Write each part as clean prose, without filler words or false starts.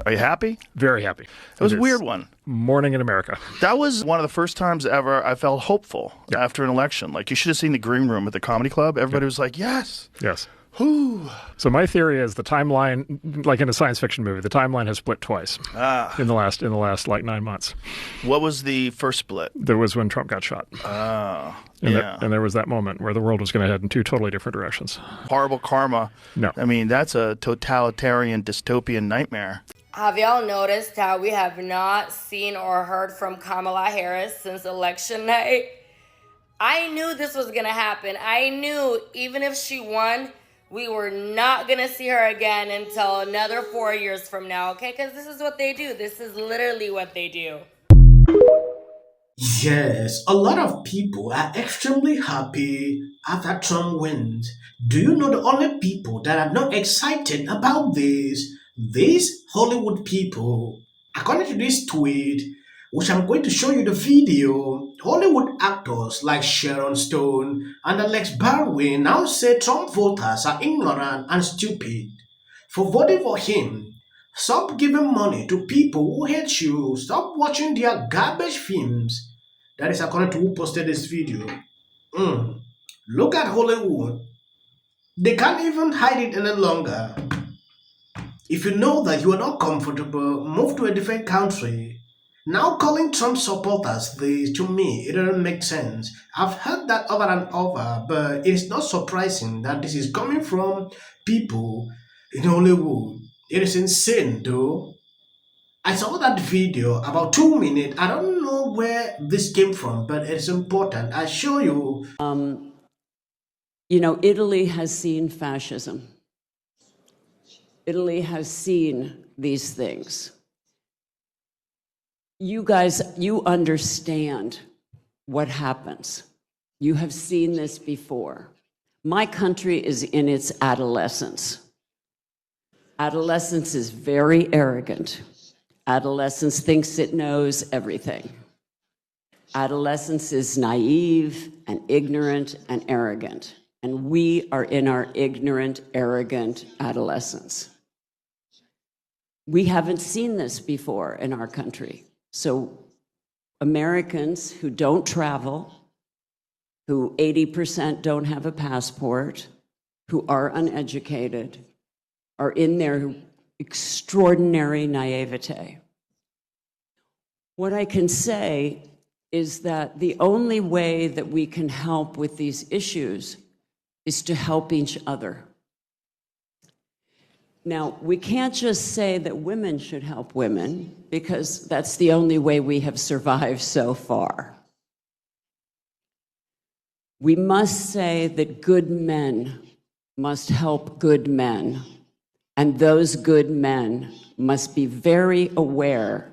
Are you happy? Very happy. It was a weird one. Morning in America. That was one of the first times ever I felt hopeful after an election. Like, you should have seen the green room at the comedy club. Everybody was like, yes. Yes. Whew. So my theory is the timeline, like in a science fiction movie, the timeline has split twice in the last like 9 months. What was the first split? There was when Trump got shot. And there was that moment where the world was going to head in two totally different directions. Horrible karma. No. I mean, that's a totalitarian dystopian nightmare. Have y'all noticed how we have not seen or heard from Kamala Harris since election night? I knew this was going to happen. I knew even if she won, we were not going to see her again until another 4 years from now, okay? Because this is what they do. This is literally what they do. Yes, a lot of people are extremely happy after Trump wins. Do you know the only people that are not excited about this? These Hollywood people. According to this tweet, which I'm going to show you the video, Hollywood actors like Sharon Stone and Alex Baldwin now say Trump voters are ignorant and stupid for voting for him. Stop giving money to people who hate you. Stop watching their garbage films. That is according to who posted this video. Look at Hollywood. They can't even hide it any longer. If you know that you are not comfortable, move to a different country. Now calling Trump supporters this, to me, it doesn't make sense. I've heard that over and over, but it is not surprising that this is coming from people in Hollywood. It is insane though. I saw that video about 2 minutes. I don't know where this came from, but it's important. I show you. Italy has seen fascism. Italy has seen these things. You guys, you understand what happens. You have seen this before. My country is in its adolescence. Adolescence is very arrogant. Adolescence thinks it knows everything. Adolescence is naive and ignorant and arrogant. And we are in our ignorant, arrogant adolescence. We haven't seen this before in our country. So Americans who don't travel, who 80% don't have a passport, who are uneducated, are in their extraordinary naivete. What I can say is that the only way that we can help with these issues is to help each other. Now, we can't just say that women should help women, because that's the only way we have survived so far. We must say that good men must help good men, and those good men must be very aware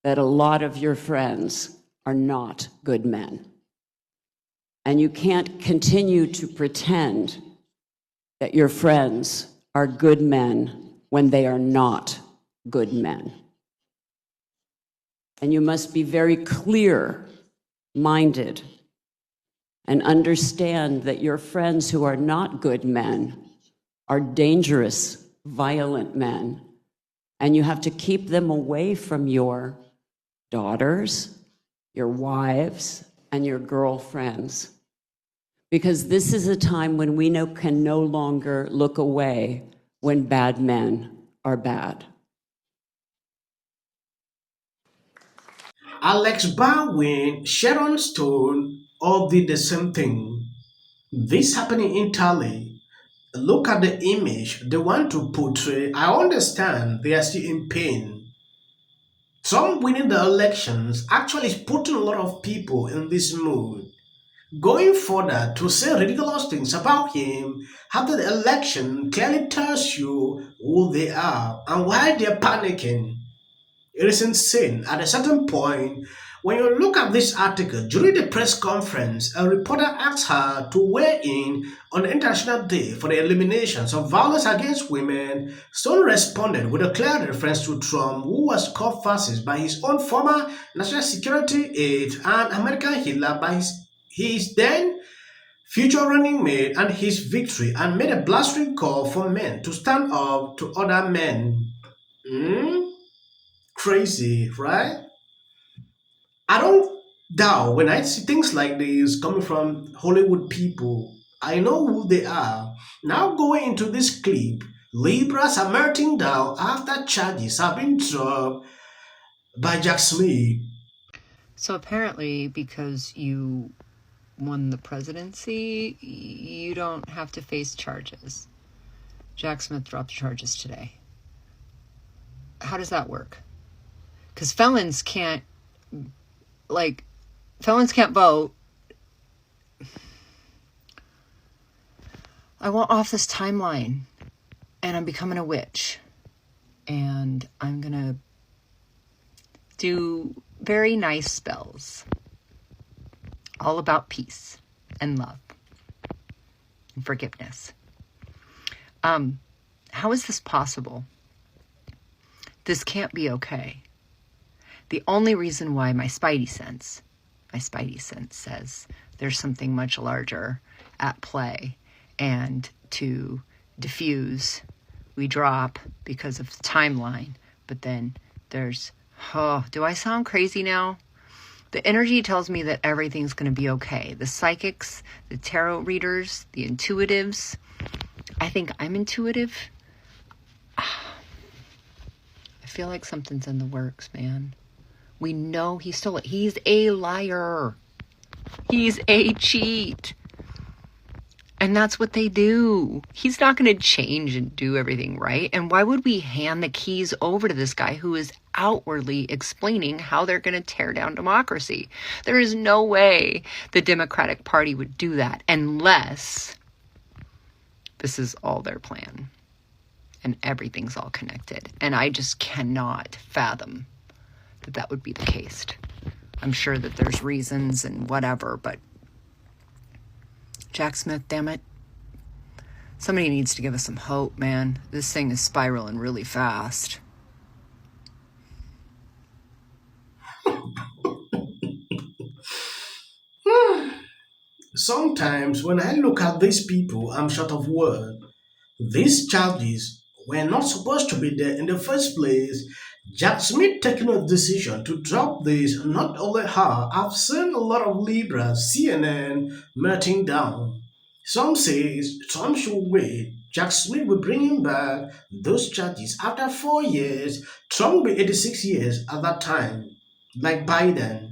that a lot of your friends are not good men. And you can't continue to pretend that your friends are good men when they are not good men. And you must be very clear-minded and understand that your friends who are not good men are dangerous, violent men, and you have to keep them away from your daughters, your wives, and your girlfriends. Because this is a time when we can no longer look away when bad men are bad. Alex Baldwin, Sharon Stone all did the same thing. This happened in Italy. Look at the image they want to portray. I understand they are still in pain. Trump winning the elections actually is putting a lot of people in this mood. Going further to say ridiculous things about him after the election clearly tells you who they are and why they're panicking. It is insane. At a certain point, when you look at this article, during the press conference, a reporter asked her to weigh in on the International Day for the Eliminations of Violence Against Women. Stone responded with a clear reference to Trump, who was called fascist by his own former national security aide and American Hitler by his then future running mate and his victory, and made a blistering call for men to stand up to other men. crazy, right? I don't doubt when I see things like this coming from Hollywood people. I know who they are. Now going into this clip, Libras are melting down after charges have been dropped by Jack Smith. So apparently, because you won the presidency, you don't have to face charges. Jack Smith dropped charges today. How does that work? Because felons can't vote. I want off this timeline, and I'm becoming a witch, and I'm gonna do very nice spells, all about peace and love and forgiveness. How is this possible? This can't be okay. The only reason why my spidey sense says there's something much larger at play, and to diffuse, we drop because of the timeline, but then there's, do I sound crazy now? The energy tells me that everything's going to be okay. The psychics, the tarot readers, the intuitives. I think I'm intuitive. I feel like something's in the works, man. We know he stole it. He's a liar. He's a cheat. And that's what they do. He's not going to change and do everything right. And why would we hand the keys over to this guy who is outwardly explaining how they're going to tear down democracy? There is no way the Democratic Party would do that unless this is all their plan and everything's all connected. And I just cannot fathom that that would be the case. I'm sure that there's reasons and whatever, but Jack Smith, damn it. Somebody needs to give us some hope, man. This thing is spiraling really fast. Sometimes when I look at these people, I'm short of words. These charges were not supposed to be there in the first place. Jack Smith taking a decision to drop this, not only her, I've seen a lot of Libras, CNN, melting down. Some say Trump should wait. Jack Smith will bring him back those charges after 4 years. Trump will be 86 years at that time, like Biden.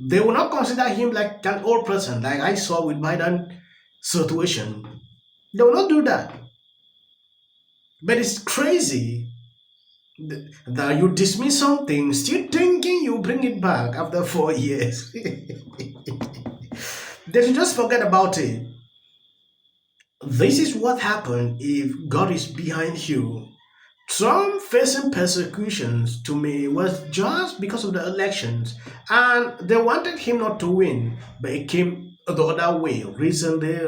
They will not consider him like an old person, like I saw with Biden situation. They will not do that. But it's crazy that you dismiss something, still thinking you bring it back after 4 years. They should just forget about it. This is what happened if God is behind you. Trump facing persecutions to me was just because of the elections, and they wanted him not to win, but it came the other way. Recently,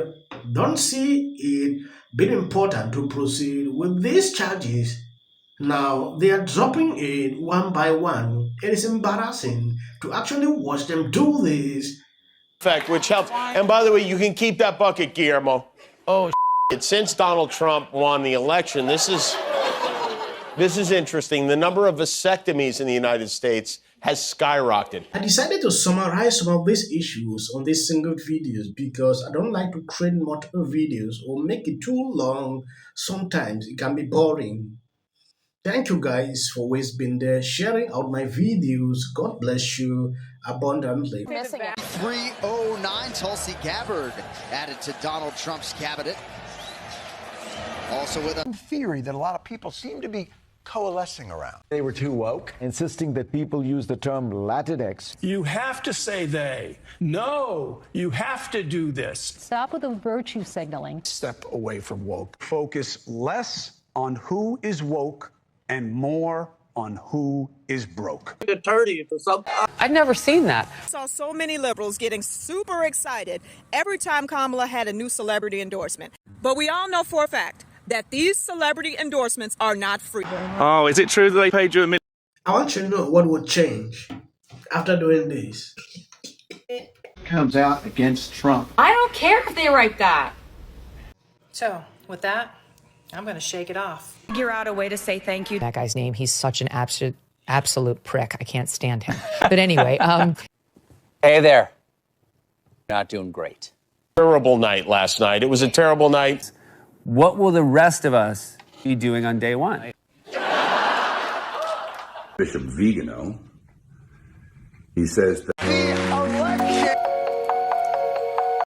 don't see it being important to proceed with these charges. Now they are dropping it one by one. It is embarrassing to actually watch them do this. Effect, which helps. And by the way, you can keep that bucket, Guillermo. Oh, since Donald Trump won the election, this is interesting. The number of vasectomies in the United States has skyrocketed. I decided to summarize some of these issues on these single videos because I don't like to create multiple videos or make it too long. Sometimes it can be boring. Thank you guys for always being there, sharing out my videos. God bless you abundantly. 309, Tulsi Gabbard added to Donald Trump's cabinet. Also with a theory that a lot of people seem to be coalescing around. They were too woke, insisting that people use the term Latinx. You have to say they. No, you have to do this. Stop with the virtue signaling. Step away from woke. Focus less on who is woke and more on who is broke. I'd never seen that. I saw so many liberals getting super excited every time Kamala had a new celebrity endorsement. But we all know for a fact that these celebrity endorsements are not free. Oh, is it true that they paid you $1 million? I want you to know what would change after doing this. Comes out against Trump. I don't care if they write that. So, with that, I'm going to shake it off. Figure out a way to say thank you. That guy's name, he's such an absolute absolute prick. I can't stand him. But anyway, Hey there. Not doing great. Terrible night last night. It was a terrible night. What will the rest of us be doing on day one? Bishop Vigano, he says that